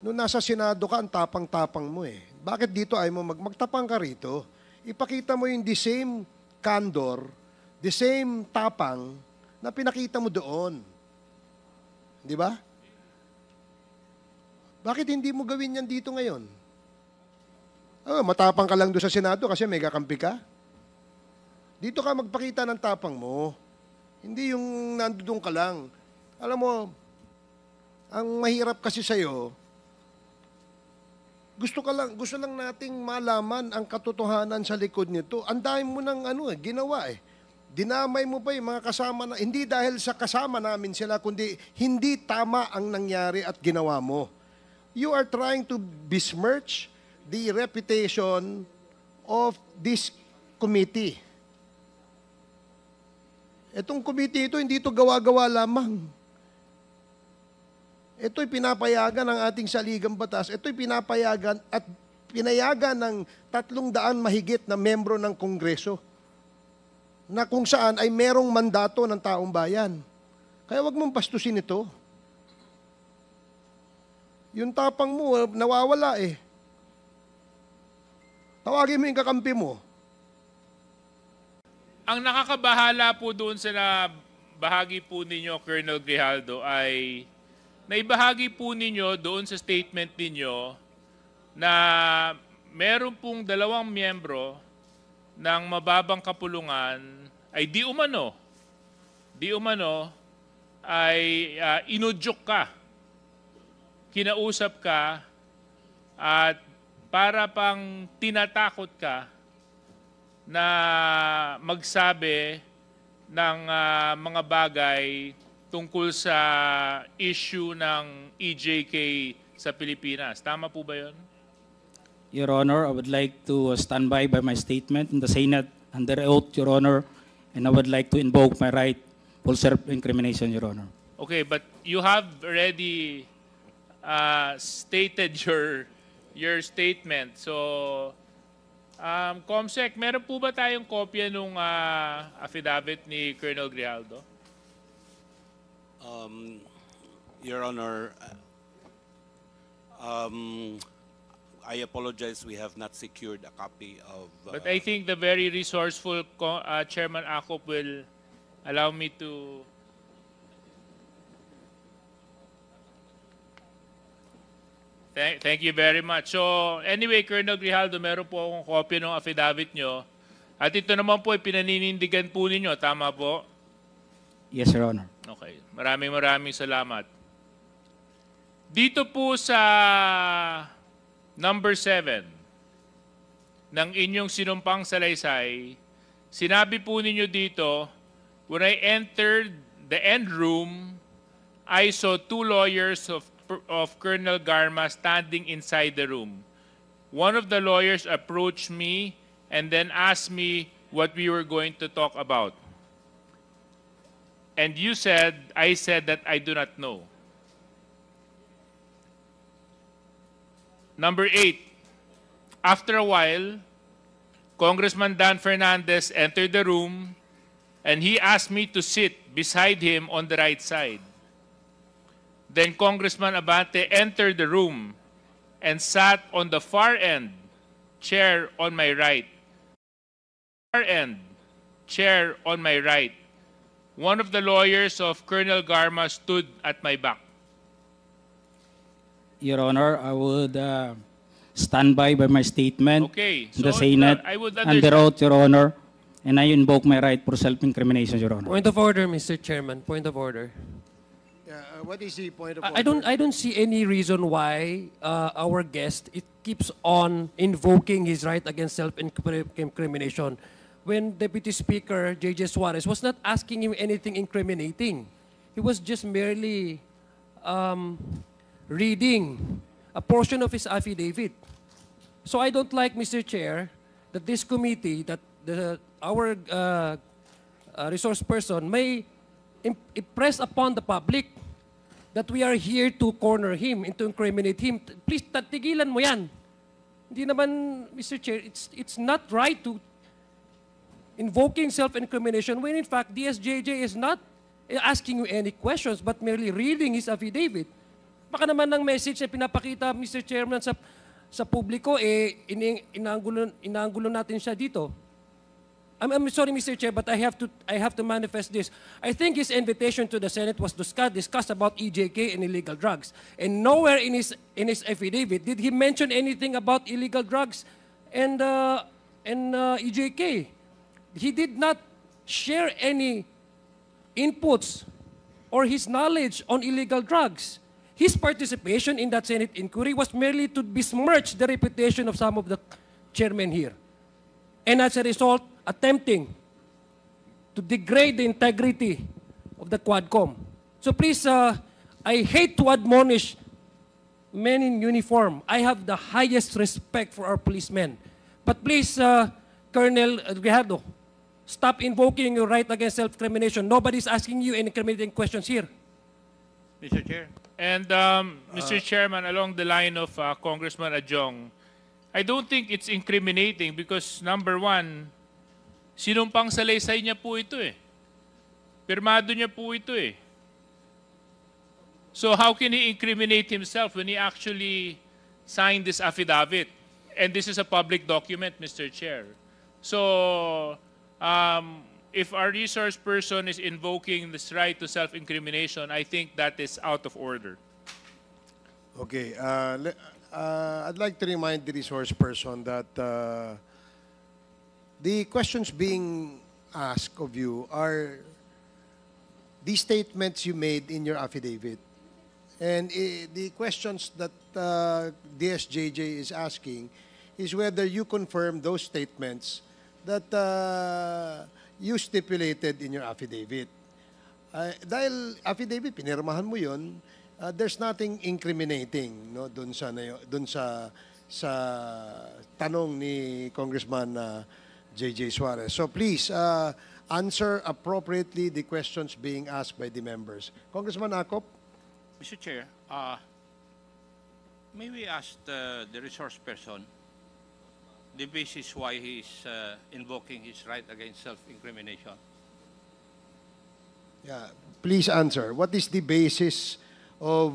Nung nasa Senado ka, ang tapang-tapang mo eh. Bakit dito ay mo magtapang ka rito? Ipakita mo yung the same candor, the same tapang na pinakita mo doon. Di ba? Bakit hindi mo gawin yan dito ngayon? Matapang ka lang doon sa Senado kasi may kakampi ka? Dito ka magpakita ng tapang mo. Hindi yung nandoon ka lang. Alam mo, ang mahirap kasi sa'yo, gusto lang nating malaman ang katotohanan sa likod nito. Ang dami mo ng ginawa eh. Dinamay mo pa yung mga kasama na, hindi dahil sa kasama namin sila, kundi hindi tama ang nangyari at ginawa mo. You are trying to besmirch the reputation of this committee. Itong committee ito, hindi ito gawa-gawa lamang. Ito'y pinapayagan ng ating saligang batas. Ito'y pinapayagan at pinayagan ng 300 mahigit na membro ng Kongreso na kung saan ay merong mandato ng taong bayan. Kaya wag mong bastusin ito. Yung tapang mo, nawawala eh. Tawagin mo yung kakampi mo. Ang nakakabahala po doon sa bahagi po ninyo, Colonel Grijaldo, ay naibahagi po ninyo doon sa statement ninyo na meron pong 2 miyembro ng mababang kapulungan ay di umano ay inudyok ka, kinausap ka at para pang tinatakot ka na magsabi ng mga bagay tungkol sa issue ng EJK sa Pilipinas. Tama po ba yun? Your Honor, I would like to stand by my statement in the Senate under oath, Your Honor, and I would like to invoke my right for self-incrimination, Your Honor. Okay, but you have already stated your statement. So, Comsec, meron po ba tayong kopya nung affidavit ni Colonel Grijaldo? Your Honor, I apologize, we have not secured a copy of... But I think the very resourceful Chairman Acop will allow me to... Thank you very much. So anyway, Colonel Grijaldo, meron po akong kopya ng affidavit nyo. At ito naman po ay pinaninindigan po ninyo. Tama po? Yes, Your Honor. Okay. Maraming salamat. Dito po sa number 7 ng inyong sinumpang salaysay, sinabi po ninyo dito, when I entered the end room, I saw 2 lawyers of Colonel Garma standing inside the room. One of the lawyers approached me and then asked me what we were going to talk about. And I said that I do not know. Number 8, after a while, Congressman Dan Fernandez entered the room and he asked me to sit beside him on the right side. Then Congressman Abante entered the room and sat on the far end, chair on my right. Far end, chair on my right. One of the lawyers of Colonel Garma stood at my back. Your Honor, I would stand by my statement Okay, in the so Senate I would under understand. oath, Your Honor, and I invoke my right for self-incrimination, Your Honor. Point of order, Mr. Chairman. Point of order. What is the point of order? I don't see any reason why our guest keeps on invoking his right against self-incrimination when Deputy Speaker J.J. Suarez was not asking him anything incriminating. He was just merely reading a portion of his affidavit. So I don't like, Mr. Chair, that this committee, that our resource person may impress upon the public that we are here to corner him and to incriminate him. Please, tigilan mo yan. Hindi naman, Mr. Chair, it's not right to invoking self-incrimination when in fact DSJJ is not asking you any questions but merely reading his affidavit. Baka naman ng message na pinapakita, Mr. Chairman, sa publiko, inaanggulo natin siya dito. I'm sorry, Mr. Chair, but I have to manifest this. I think his invitation to the Senate was discussed about EJK and illegal drugs. And nowhere in his affidavit did he mention anything about illegal drugs and EJK. He did not share any inputs or his knowledge on illegal drugs. His participation in that Senate inquiry was merely to besmirch the reputation of some of the chairmen here. And as a result, attempting to degrade the integrity of the Quadcom. So please, I hate to admonish men in uniform. I have the highest respect for our policemen. But please, Colonel Grijaldo, stop invoking your right against self-incrimination. Nobody's asking you any incriminating questions here. Mr. Chair. And Mr. Chairman, along the line of Congressman Adjong, I don't think it's incriminating because number one, sinumpang salaysay niya po ito eh. Pirmado niya po ito eh. So how can he incriminate himself when he actually signed this affidavit? And this is a public document, Mr. Chair. So if our resource person is invoking this right to self-incrimination, I think that is out of order. Okay. I'd like to remind the resource person that the questions being asked of you are the statements you made in your affidavit. And the questions that DSJJ is asking is whether you confirm those statements that you stipulated in your affidavit. Dahil affidavit, pinirmahan mo yun, there's nothing incriminating no, dun sa tanong ni Congressman J.J. Suarez. So please, answer appropriately the questions being asked by the members. Congressman Acop? Mr. Chair, may we ask the resource person the basis why he is invoking his right against self-incrimination? Yeah, please answer. What is the basis of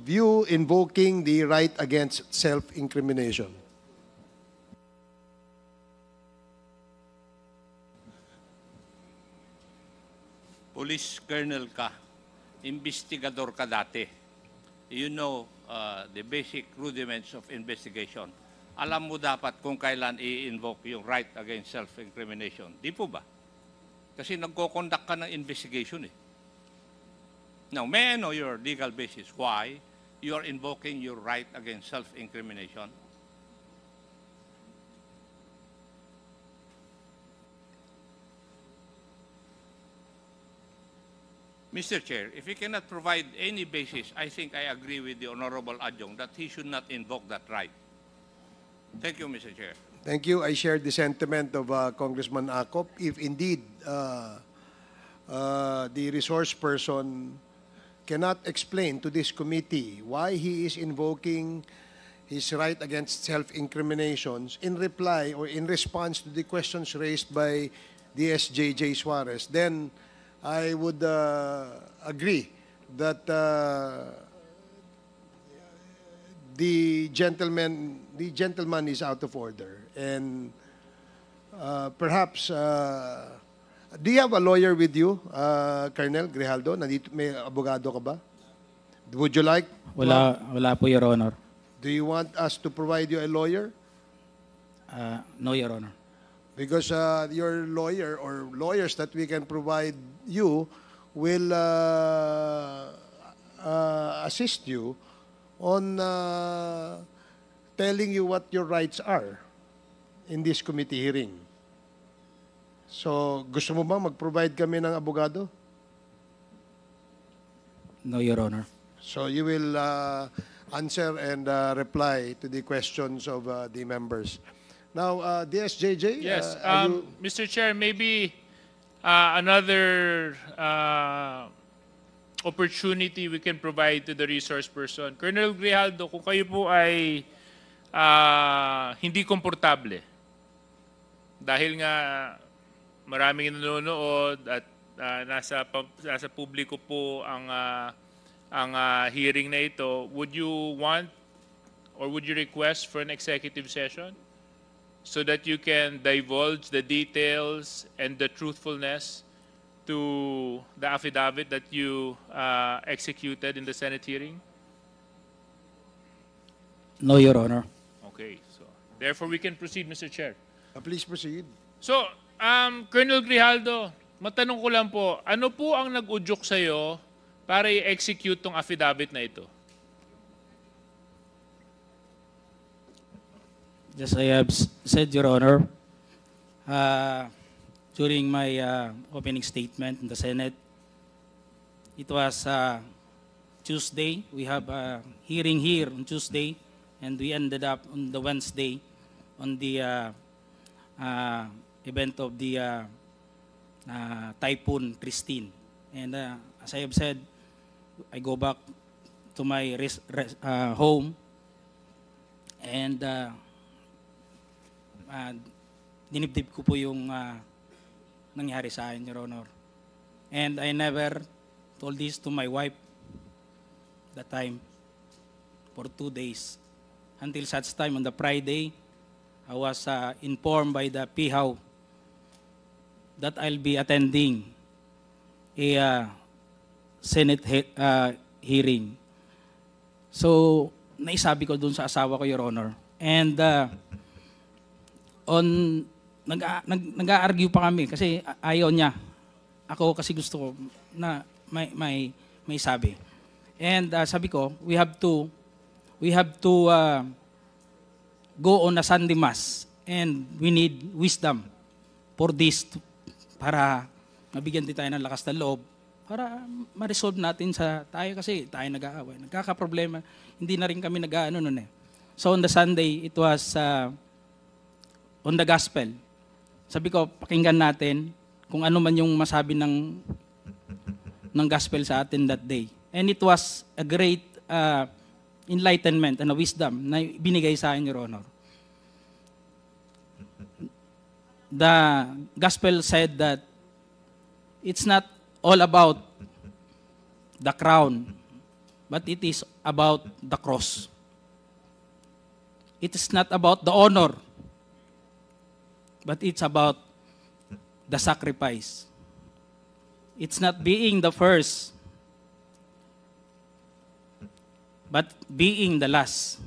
you invoking the right against self-incrimination? Police colonel ka, investigador ka dati. You know the basic rudiments of investigation. Alam mo dapat kung kailan i-invoke yung right against self-incrimination. Di po ba? Kasi nagko-conduct ka ng investigation eh. Now, may I know your legal basis why you are invoking your right against self-incrimination? Mr. Chair, if he cannot provide any basis, I think I agree with the Honorable Adjong that he should not invoke that right. Thank you, Mr. Chair. Thank you. I share the sentiment of Congressman Acop. If indeed the resource person cannot explain to this committee why he is invoking his right against self-incriminations in reply or in response to the questions raised by DSJJ Suarez, then I would agree that the gentleman is out of order, and perhaps do you have a lawyer with you, Colonel Grijaldo? Nandito, may abogado ka ba? Would you like? Wala po, Your Honor. Do you want us to provide you a lawyer? No, Your Honor. Because your lawyer or lawyers that we can provide you will assist you on telling you what your rights are in this committee hearing. So, gusto mo ba mag-provide kami ng abogado? No, Your Honor. So, you will answer and reply to the questions of the members. Now, DSJJ? Yes, are you- Mr. Chair, maybe another opportunity we can provide to the resource person. Colonel Grijaldo, kung kayo po ay hindi komportable, dahil nga maraming nanonood at nasa publiko po ang ang hearing na ito, would you want or would you request for an executive session so that you can divulge the details and the truthfulness to the affidavit that you executed in the Senate hearing? No, Your Honor. Okay, so therefore we can proceed, Mr. Chair. Please proceed. So, Colonel Grijaldo, matanong ko lang po, ano po ang nag-udyok sa'yo para i-execute tong affidavit na ito? Just I have said, Your Honor, during my opening statement in the Senate, it was Tuesday. We have a hearing here on Tuesday, and we ended up on the Wednesday on the event of the Typhoon Christine. And as I have said, I go back to my home, and dinibdib ko po yung nangyari sa akin, Your Honor. And I never told this to my wife that time for 2 days. Until such time on the Friday, I was informed by the PIHAW that I'll be attending a Senate hearing. So, naisabi ko dun sa asawa ko, Your Honor. And nag-a-argue pa kami kasi ayaw niya. Ako kasi gusto ko na may sabi. And sabi ko, we have to go on a Sunday Mass, and we need wisdom for this para mabigyan din tayo ng lakas ng loob para ma-resolve natin sa tayo kasi tayo nag-aaway. Nagkakaproblema. Hindi na rin kami nag-aano nun eh. So on the Sunday, it was on the gospel. Sabi ko, pakinggan natin kung ano man yung masabi ng gospel sa atin that day. And it was a great enlightenment and a wisdom na binigay sa akin, Your Honor. The gospel said that it's not all about the crown, but it is about the cross. It is not about the honor, but it's about the sacrifice. It's not being the first, but being the last.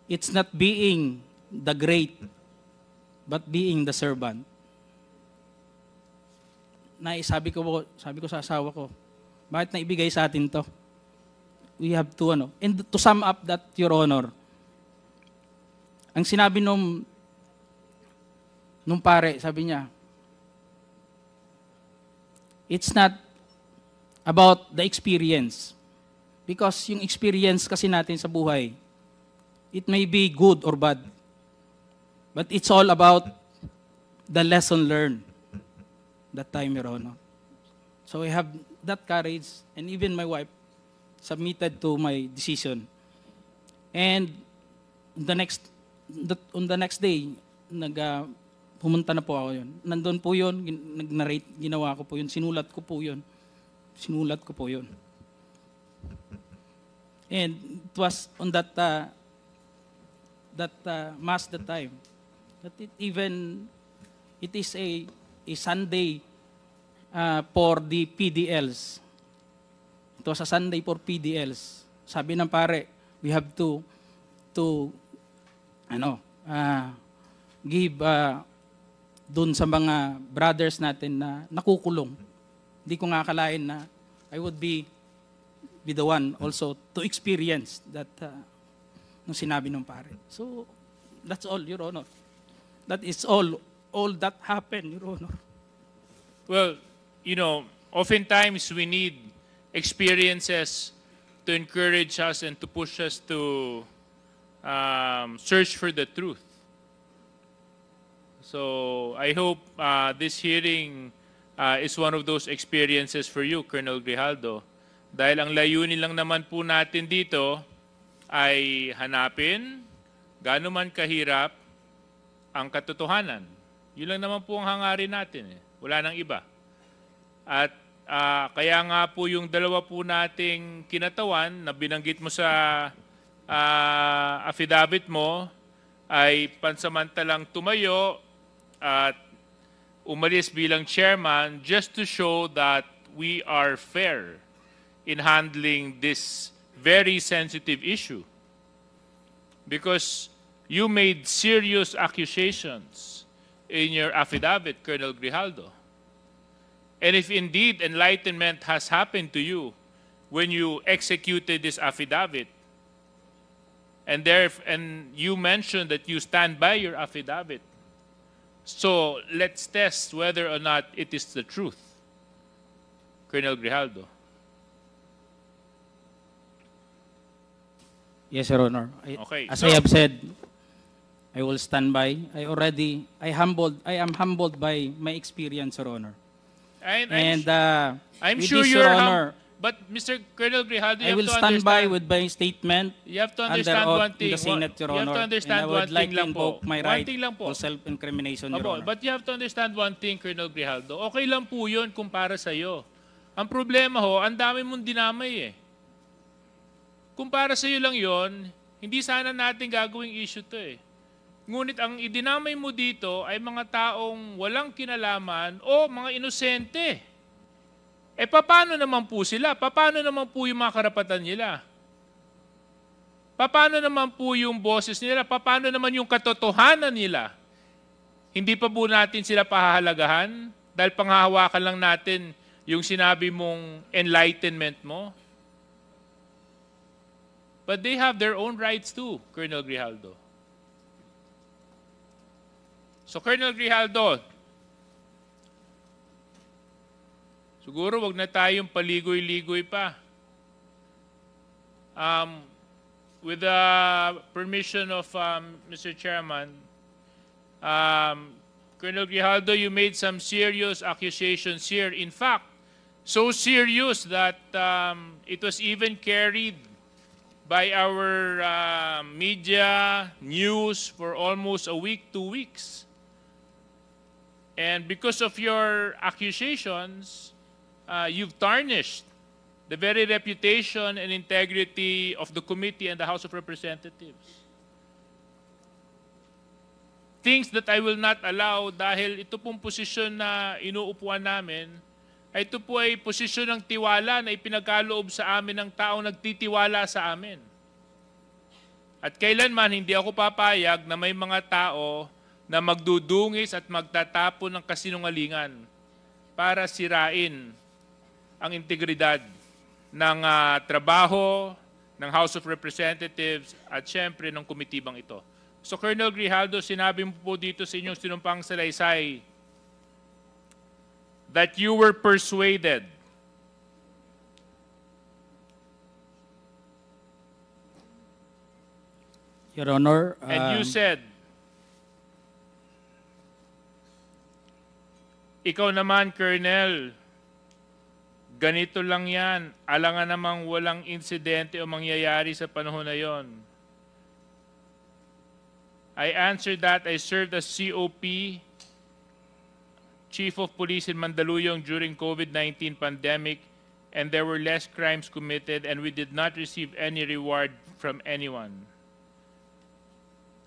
It's not being the great, but being the servant. Sabi ko sa asawa ko, bakit na ibigay sa atin to? We have to, and to sum up that, Your Honor, ang sinabi nung pare, sabi niya, it's not about the experience. Because yung experience kasi natin sa buhay, it may be good or bad. But it's all about the lesson learned that time, Your Honor. So I have that courage, and even my wife submitted to my decision. And on the next day, pumunta na po ako yun. Nandun po yun, nag-narrate, ginawa ko po yun, sinulat ko po yun. And it was on that mass that time that it is a Sunday for the PDLs. It was a Sunday for PDLs. Sabi ng pare, we have to give dun sa mga brothers natin na nakukulong. Hindi ko nga akalain na I would be the one also to experience that nung sinabi ng pare. So, that's all, Your Honor. That is all that happened, Your Honor. Well, oftentimes we need experiences to encourage us and to push us to search for the truth. So I hope this hearing is one of those experiences for you, Colonel Grijaldo. Dahil ang layunin lang naman po natin dito ay hanapin gaano man kahirap ang katotohanan. Yun lang naman po ang hangarin natin. Wala nang iba. At Kaya nga po yung dalawa po nating kinatawan na binanggit mo sa affidavit mo ay pansamantalang tumayo at umalis bilang chairman just to show that we are fair in handling this very sensitive issue. Because you made serious accusations in your affidavit, Colonel Grijaldo. And if indeed enlightenment has happened to you when you executed this affidavit, and you mentioned that you stand by your affidavit, so let's test whether or not it is the truth, Colonel Grijaldo. Yes, Your Honor. Okay, As so- I have said, I will stand by. I am humbled by my experience, Your Honor. I'm With sure this, you're Your Honor, but Mr. Colonel Grijaldo, I you have will to stand by understand. with my statement You have to under understand oath one in thing. the Senate, Your You have Honor. to understand and I one would like thing to lang po. invoke my One right thing lang po. for self-incrimination, Your Opo, Honor. but you have to understand one thing, Colonel Grijaldo. Okay lang po yun kung para sa'yo. Ang problema ho, ang dami mong dinamay eh. Kung para sa'yo lang yon, hindi sana natin gagawing issue to eh. Ngunit ang idinamay mo dito ay mga taong walang kinalaman o mga inosente. Eh paano naman po sila? Paano naman po yung mga karapatan nila? Paano naman po yung boses nila? Paano naman yung katotohanan nila? Hindi pa po natin sila pahahalagahan dahil panghahawakan lang natin yung sinabi mong enlightenment mo? But they have their own rights too, Colonel Grijaldo. So Colonel Grijaldo, siguro wag na tayong paligoy-ligoy pa. With the permission of Mr. Chairman, Colonel Grijaldo, you made some serious accusations here. In fact, so serious that it was even carried by our media news for almost a week, 2 weeks. And because of your accusations, you've tarnished the very reputation and integrity of the committee and the House of Representatives. Things that I will not allow dahil ito pong posisyon na inuupuan namin, ay ito po ay posisyon ng tiwala na ipinagkaloob sa amin ng taong nagtitiwala sa amin. At kailanman hindi ako papayag na may mga tao na magdudungis at magtatapon ng kasinungalingan para sirain ang integridad ng trabaho ng House of Representatives at syempre ng komitibang ito. So Colonel Grijaldo, sinabi mo po dito sa inyong sinumpang salaysay that you were persuaded Your Honor, and you said, ikaw naman, Colonel, ganito lang yan. Alangan namang walang insidente o mangyayari sa panahon na yon. I answered that I served as COP, Chief of Police in Mandaluyong during COVID-19 pandemic, and there were less crimes committed and we did not receive any reward from anyone.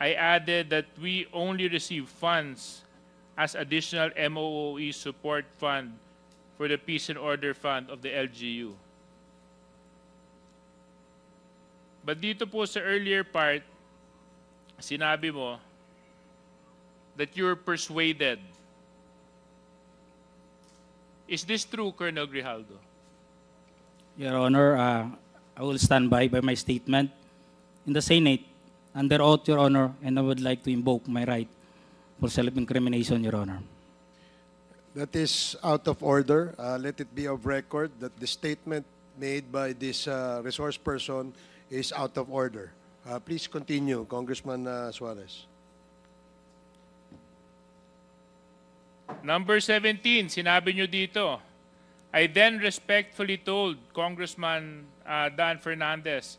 I added that we only receive funds as additional MOOE support fund for the Peace and Order Fund of the LGU. But dito po sa earlier part, sinabi mo that you're persuaded. Is this true, Colonel Grijaldo? Your Honor, I will stand by my statement in the Senate under oath, Your Honor, and I would like to invoke my right for self-incrimination, Your Honor. That is out of order. Let it be of record that the statement made by this resource person is out of order. Please continue, Congressman Suarez. Number 17, sinabi nyo dito, I then respectfully told Congressman Dan Fernandez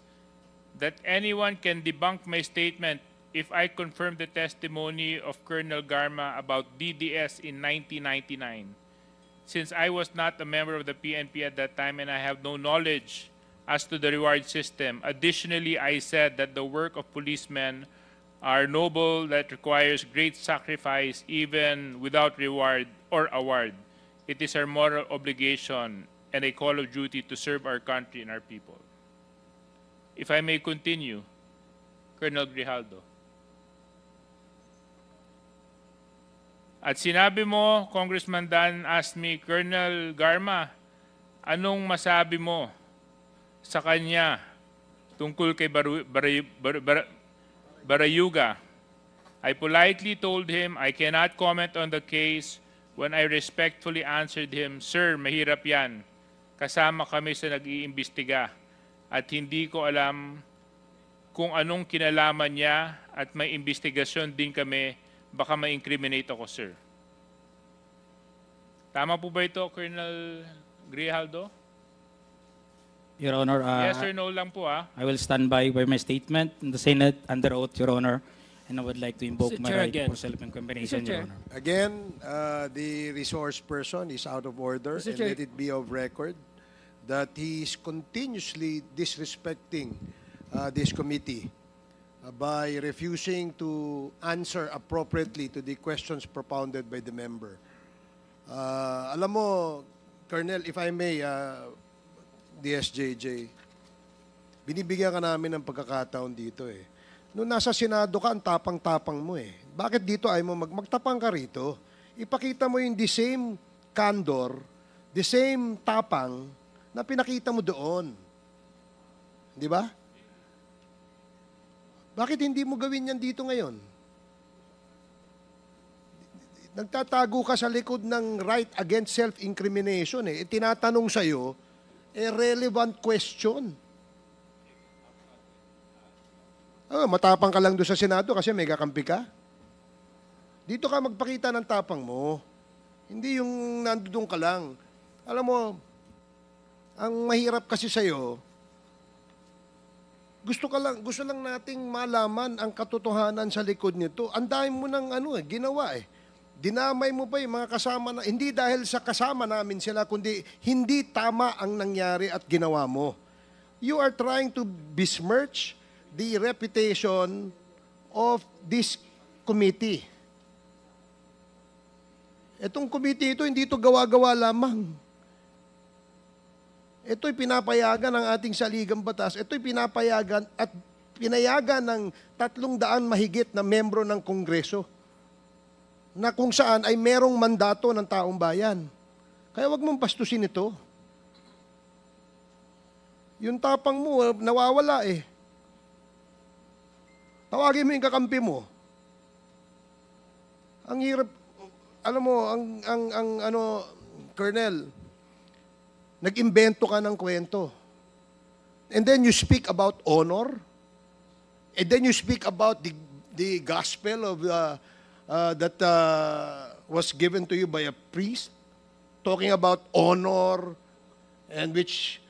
that anyone can debunk my statement if I confirm the testimony of Colonel Garma about DDS in 1999. since I was not a member of the PNP at that time and I have no knowledge as to the reward system. Additionally, I said that the work of policemen are noble, that requires great sacrifice even without reward or award. It is our moral obligation and a call of duty to serve our country and our people. If I may continue, Colonel Grijaldo. At sinabi mo, Congressman Dan asked me, Colonel Garma, anong masabi mo sa kanya tungkol kay Barayuga? I politely told him I cannot comment on the case when I respectfully answered him, Sir, mahirap yan. Kasama kami sa nag-iimbestiga at hindi ko alam kung anong kinalaman niya at may investigasyon din kami, baka ma-incriminate ako, sir. Tama po ba ito, Colonel Grijaldo? Your Honor, Yes or no lang po, ah. I will stand by my statement in the Senate under oath, Your Honor, and I would like to invoke Mr. my Chair, right again. for self-incrimination, Mr. Your Chair. Honor. Again, the resource person is out of order, Mr. and Chair. let it be of record that he is continuously disrespecting this committee by refusing to answer appropriately to the questions propounded by the member. Alam mo, Colonel, if I may, DSJJ, binibigyan ka namin ng pagkakataon dito eh. Noong nasa Senado ka, ang tapang-tapang mo eh. Bakit dito ay mo magtapang ka rito? Ipakita mo yung the same candor, the same tapang na pinakita mo doon. Di ba? Bakit hindi mo gawin yan dito ngayon? Nagtatago ka sa likod ng right against self-incrimination eh. Tinatanong sa'yo, relevant question. Matapang ka lang doon sa Senado kasi may kakampi ka. Dito ka magpakita ng tapang mo. Hindi yung nandoon ka lang. Alam mo, ang mahirap kasi sa'yo, gusto lang nating malaman ang katotohanan sa likod nito. Ang dami mo ng ginawa eh. Dinamay mo pa yung mga kasama na, hindi dahil sa kasama namin sila, kundi hindi tama ang nangyari at ginawa mo. You are trying to besmirch the reputation of this committee. Itong committee ito, hindi ito gawa-gawa lamang. Ito'y pinapayagan ng ating saligang batas. Ito'y pinapayagan at pinayagan ng 300 mahigit na membro ng Kongreso na kung saan ay merong mandato ng taong bayan. Kaya wag mong bastusin ito. Yung tapang mo, nawawala eh. Tawagin mo yung kakampi mo. Ang hirap, alam mo, Colonel, nag-imbento ka ng kwento. And then you speak about honor. And then you speak about the gospel of that was given to you by a priest. Talking about honor. And which,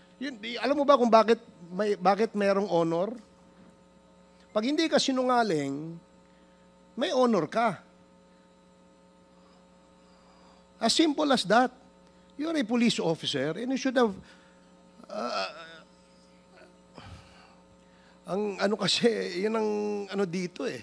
alam mo ba kung bakit mayroong honor? Pag hindi ka sinungaling, may honor ka. As simple as that. You're a police officer and you should have ang kasi, yun ang dito eh.